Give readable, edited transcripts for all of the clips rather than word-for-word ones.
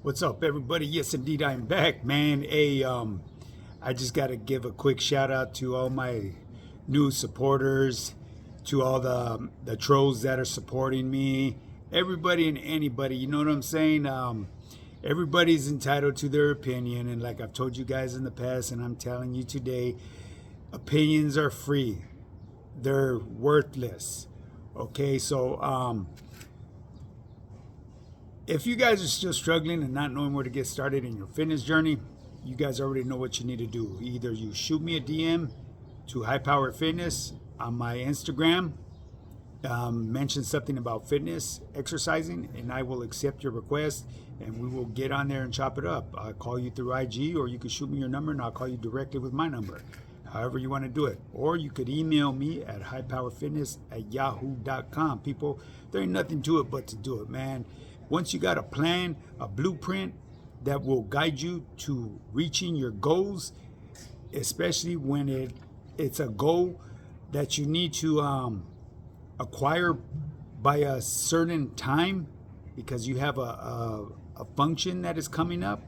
What's up, everybody? Yes, indeed, I'm back, man. I just got to give a quick shout out to all my new supporters, to all the trolls that are supporting me, everybody and anybody. You know what I'm saying? Everybody's entitled to their opinion, and like I've told you guys in the past, and I'm telling you today, opinions are free. They're worthless. Okay, so if you guys are still struggling and not knowing where to get started in your fitness journey, you guys already know what you need to do. Either you shoot me a DM to High Power Fitness on my Instagram, mention something about fitness, exercising, and I will accept your request and we will get on there and chop it up. I'll call you through IG, or you can shoot me your number and I'll call you directly with my number. However you want to do it. Or you could email me at highpowerfitness@yahoo.com. People, there ain't nothing to it but to do it, man. Once you got a plan, a blueprint that will guide you to reaching your goals, especially when it's a goal that you need to acquire by a certain time because you have a function that is coming up,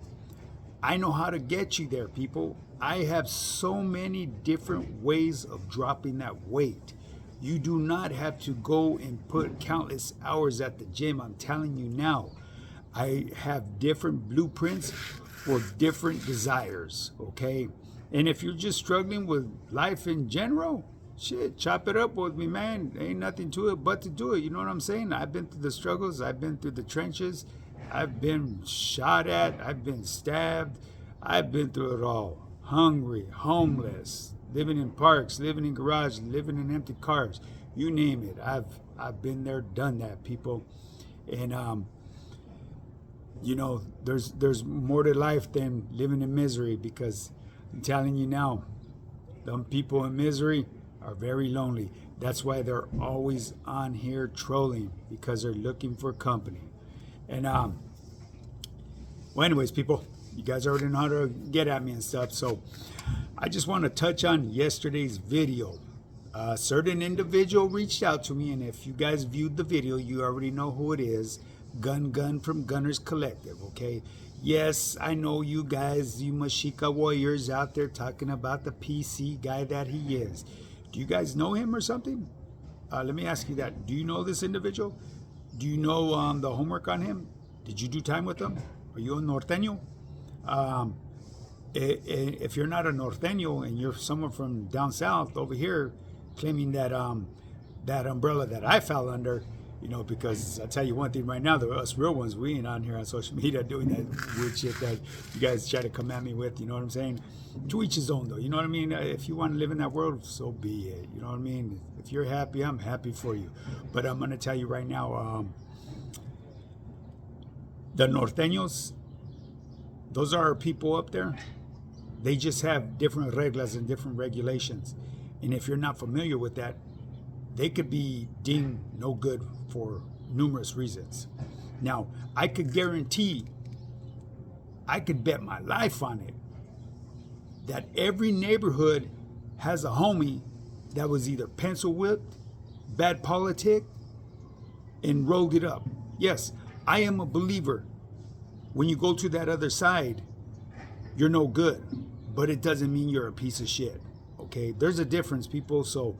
I know how to get you there, people. I have so many different ways of dropping that weight. You do not have to go and put countless hours at the gym. I'm telling you now, I have different blueprints for different desires, okay? And if you're just struggling with life in general, shit, chop it up with me, man. Ain't nothing to it but to do it. You know what I'm saying? I've been through the struggles. I've been through the trenches. I've been shot at. I've been stabbed. I've been through it all. Hungry, homeless, living in parks, living in garages, living in empty cars. You name it. I've been there, done that, people. And there's more to life than living in misery, because I'm telling you now, them people in misery are very lonely. That's why they're always on here trolling, because they're looking for company. And well, anyways, people, you guys already know how to get at me and stuff. So I just want to touch on yesterday's video. A certain individual reached out to me, and if you guys viewed the video, you already know who it is. Gun from Gunners Collective, okay? Yes, I know you guys, you Mashika warriors out there talking about the PC guy that he is. Do you guys know him or something? Let me ask you that. Do you know this individual? Do you know the homework on him? Did you do time with him? Are you a norteño? If you're not a norteño and you're someone from down south over here claiming that that umbrella that I fell under, because I'll tell you one thing right now, us real ones, we ain't on here on social media doing that weird shit that you guys try to come at me with, you know what I'm saying? To each his own, though, you know what I mean? If you want to live in that world, so be it, you know what I mean? If you're happy, I'm happy for you. But I'm going to tell you right now, the norteños, those are our people up there. They just have different reglas and different regulations. And if you're not familiar with that, they could be deemed no good for numerous reasons. Now, I could guarantee, I could bet my life on it, that every neighborhood has a homie that was either pencil whipped, bad politic, and rolled it up. Yes, I am a believer. When you go to that other side, you're no good, but it doesn't mean you're a piece of shit. Okay, there's a difference, people. So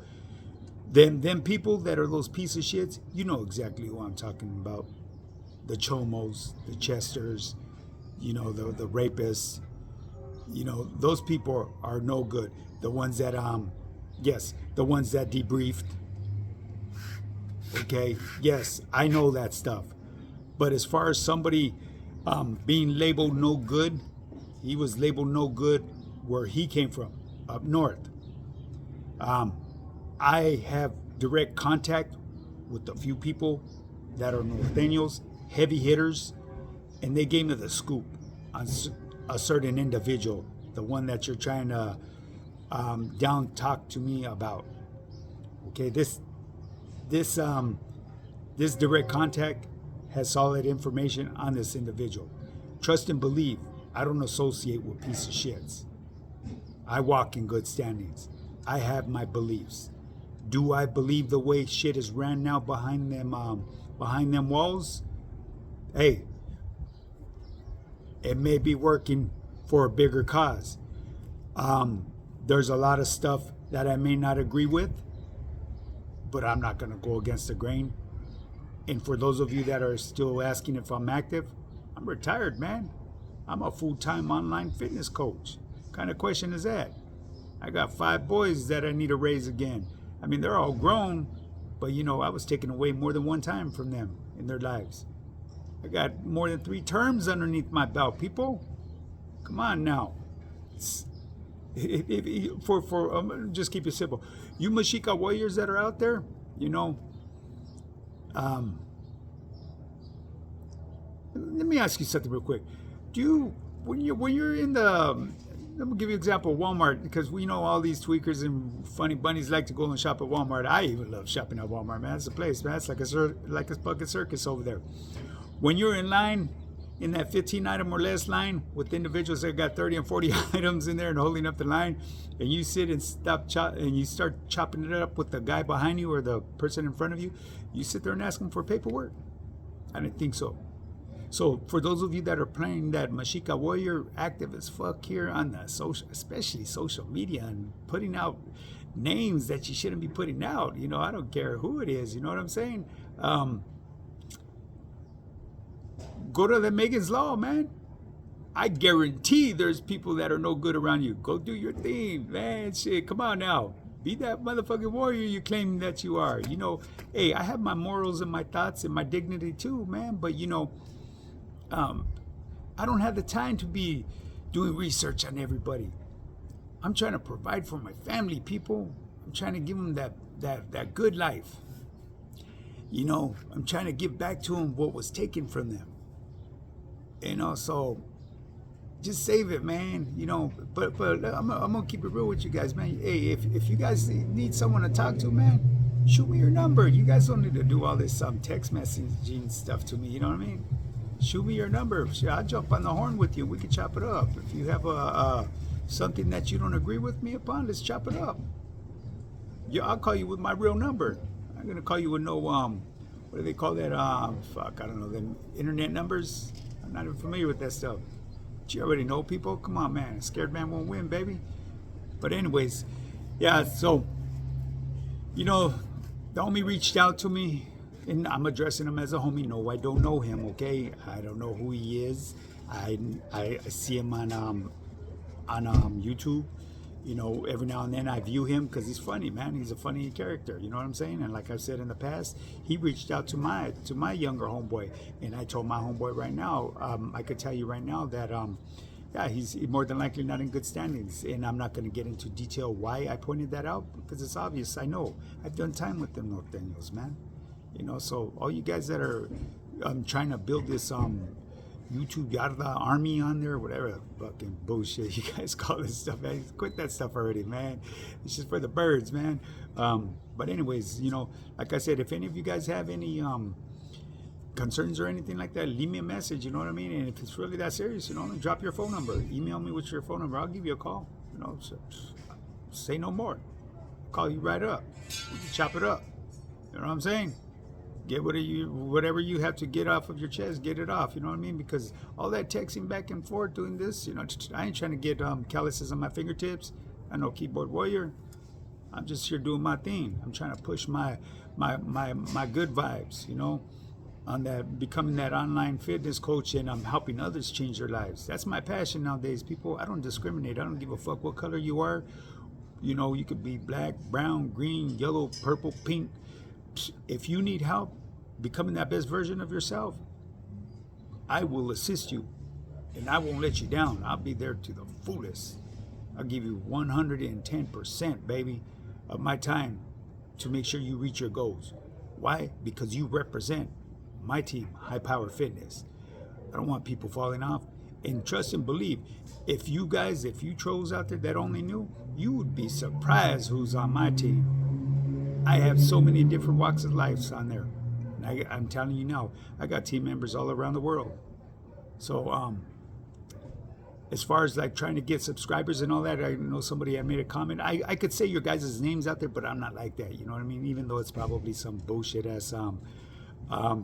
them people that are those piece of shits, you know exactly who I'm talking about. The chomos, the chesters, the rapists. Those people are no good. The ones that the ones that debriefed. Okay, yes, I know that stuff. But as far as somebody being labeled no good, he was labeled no good where he came from, up north. I have direct contact with a few people that are norteños, heavy hitters, and they gave me the scoop on a certain individual, the one that you're trying to down talk to me about. Okay, this direct contact has solid information on this individual. Trust and believe, I don't associate with piece of shits. I walk in good standings. I have my beliefs. Do I believe the way shit is ran now behind them walls? Hey, it may be working for a bigger cause. There's a lot of stuff that I may not agree with, but I'm not going to go against the grain. And for those of you that are still asking if I'm active, I'm retired, man. I'm a full-time online fitness coach. What kind of question is that? I got 5 boys that I need to raise again. I mean, they're all grown, but I was taken away more than one time from them in their lives. I got more than 3 terms underneath my belt, people. Come on now. Just keep it simple. You Mexica warriors that are out there, let me ask you something real quick. When you're in the, let me give you an example of Walmart, because we know all these tweakers and funny bunnies like to go and shop at Walmart. I even love shopping at Walmart, man. It's a place, man. It's like a fucking circus over there. When you're in line, in that 15 item or less line with individuals that got 30 and 40 items in there and holding up the line, and you sit and you start chopping it up with the guy behind you or the person in front of you, you sit there and ask them for paperwork. I didn't think so. So for those of you that are playing that Mexica warrior active as fuck here on the social, especially social media, and putting out names that you shouldn't be putting out, I don't care who it is, you know what I'm saying? Go to the Megan's Law, man. I guarantee there's people that are no good around you. Go do your thing, man. Shit, come on now. Be that motherfucking warrior you claim that you are. Hey, I have my morals and my thoughts and my dignity too, man. But, I don't have the time to be doing research on everybody. I'm trying to provide for my family, people. I'm trying to give them that good life. I'm trying to give back to them what was taken from them. So just save it, man. But I'm gonna keep it real with you guys, man. Hey, if you guys need someone to talk to, man, shoot me your number. You guys don't need to do all this text messaging stuff to me. You know what I mean? Shoot me your number. I'll jump on the horn with you. We can chop it up. If you have something that you don't agree with me upon, let's chop it up. Yeah, I'll call you with my real number. I'm gonna call you with no what do they call that? I don't know, them internet numbers. I'm not even familiar with that stuff. But you already know, people. Come on, man. A scared man won't win, baby. But anyways, yeah, so, the homie reached out to me, and I'm addressing him as a homie. No, I don't know him, okay? I don't know who he is. I see him on YouTube. Every now and then I view him because he's funny, man. He's a funny character. You know what I'm saying? And like I've said in the past, he reached out to my younger homeboy, and I told my homeboy right now, I could tell you right now that he's more than likely not in good standings, and I'm not going to get into detail why I pointed that out, because it's obvious. I know I've done time with them Norteños, man. So all you guys that are trying to build this YouTube Yarda army on there, whatever fucking bullshit you guys call this stuff, man. Quit that stuff already, man. It's just for the birds, man. But anyways, like I said, if any of you guys have any concerns or anything like that, leave me a message, you know what I mean? And if it's really that serious, drop your phone number. Email me with your phone number. I'll give you a call. So say no more. I'll call you right up. We can chop it up. You know what I'm saying? Get whatever you have to get off of your chest, get it off. You know what I mean? Because all that texting back and forth, doing this, I ain't trying to get calluses on my fingertips. I know keyboard warrior. I'm just here doing my thing. I'm trying to push my good vibes, on that, becoming that online fitness coach, and I'm helping others change their lives. That's my passion nowadays, people. I don't discriminate. I don't give a fuck what color you are. You could be black, brown, green, yellow, purple, pink. If you need help becoming that best version of yourself, I will assist you, and I won't let you down. I'll be there to the fullest. I'll give you 110%, baby, of my time to make sure you reach your goals. Why? Because you represent my team, High Power Fitness. I don't want people falling off. And trust and believe, if you trolls out there that only knew, you would be surprised who's on my team. I have so many different walks of life on there. And I'm telling you now, I got team members all around the world. So as far as like trying to get subscribers and all that, I know somebody had made a comment. I could say your guys' names out there, but I'm not like that. You know what I mean? Even though it's probably some bullshit ass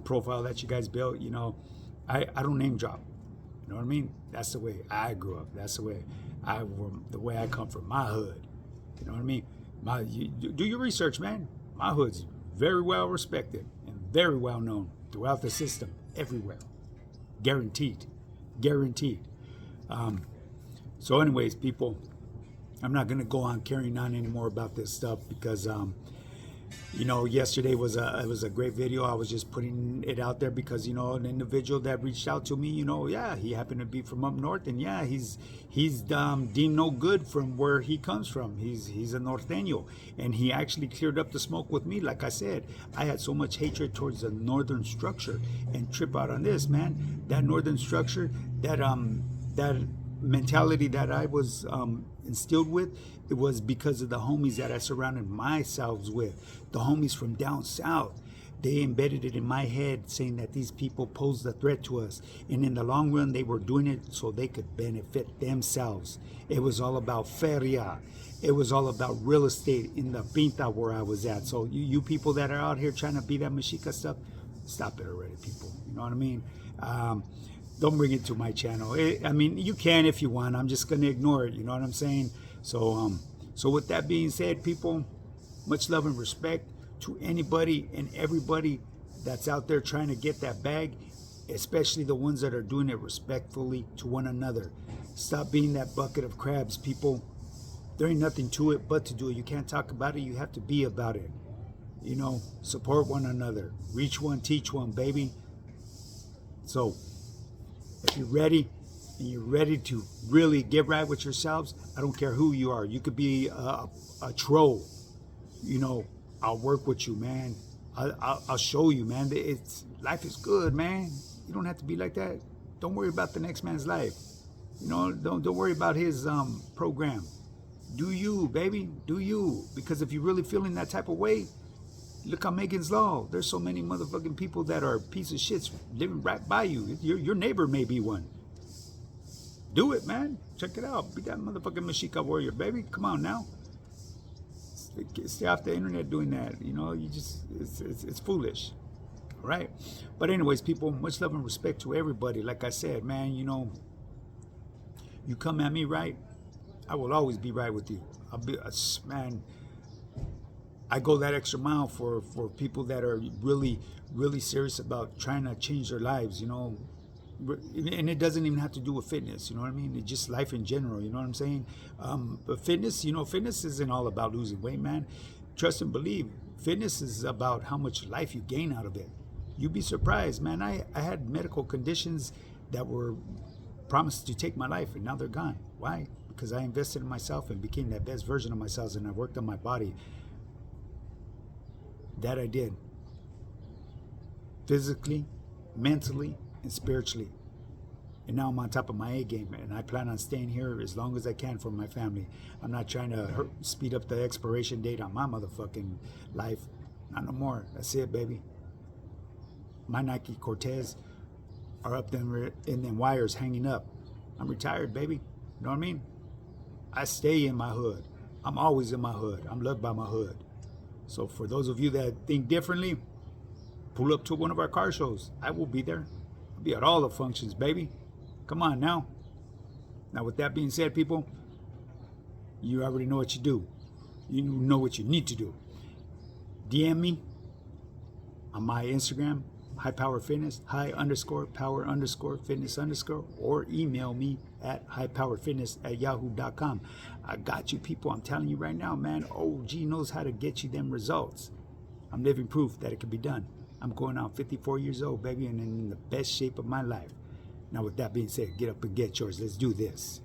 profile that you guys built, I don't name drop. know what I mean? That's the way I grew up. That's the way I come from my hood. You know what I mean? You do your research, man. My hood's very well respected and very well known throughout the system, everywhere. Guaranteed. Guaranteed. So anyways, people, I'm not going to go on carrying on anymore about this stuff because, yesterday was a great video. I was just putting it out there because, an individual that reached out to me, he happened to be from up north, and he's deemed no good from where he comes from. He's a norteño, and he actually cleared up the smoke with me. Like I said, I had so much hatred towards the northern structure, and trip out on this, man. That northern structure, that mentality that I was instilled with, it was because of the homies that I surrounded myself with, the homies from down south. They embedded it in my head, saying that these people posed a threat to us, and in the long run they were doing it so they could benefit themselves. It was all about feria. It was all about real estate in the Pinta where I was at. So you people that are out here trying to be that Mexica stuff, stop it already, people. You know what I mean? Don't bring it to my channel. You can if you want. I'm just going to ignore it. You know what I'm saying? So with that being said, people, much love and respect to anybody and everybody that's out there trying to get that bag, especially the ones that are doing it respectfully to one another. Stop being that bucket of crabs, people. There ain't nothing to it but to do it. You can't talk about it. You have to be about it. Support one another. Reach one, teach one, baby. So if you're ready and you're ready to really get right with yourselves, I don't care who you are. You could be a troll. I'll work with you, man. I'll show you, man. Life is good, man. You don't have to be like that. Don't worry about the next man's life. Don't worry about his program. Do you, baby? Do you? Because if you're really feeling that type of way, look on Megan's Law. There's so many motherfucking people that are piece of shits living right by you. Your neighbor may be one. Do it, man. Check it out. Be that motherfucking Mexica warrior, baby. Come on now. Stay off the internet doing that. It's foolish. All right? But anyways, people, much love and respect to everybody. Like I said, man, you come at me right, I will always be right with you. Man, I go that extra mile for people that are really, really serious about trying to change their lives, and it doesn't even have to do with fitness, you know what I mean? It's just life in general, you know what I'm saying? But fitness, fitness isn't all about losing weight, man. Trust and believe, fitness is about how much life you gain out of it. You'd be surprised, man. I had medical conditions that were promised to take my life, and now they're gone. Why? Because I invested in myself and became that best version of myself, and I worked on my body. That I did. Physically, mentally, and spiritually. And now I'm on top of my A game, and I plan on staying here as long as I can for my family. I'm not trying to speed up the expiration date on my motherfucking life. Not no more. That's it, baby. My Nike Cortez are up there in them wires hanging up. I'm retired, baby. You know what I mean? I stay in my hood. I'm always in my hood. I'm loved by my hood. So for those of you that think differently, pull up to one of our car shows. I will be there. I'll be at all the functions, baby. Come on now. Now with that being said, people, you already know what you do. You know what you need to do. DM me on my Instagram, High Power Fitness, high_power_fitness_, or email me at highpowerfitness@yahoo.com. I got you, people. I'm telling you right now, man. OG knows how to get you them results. I'm living proof that it can be done. I'm going on 54 years old, baby, and in the best shape of my life. Now, with that being said, get up and get yours. Let's do this.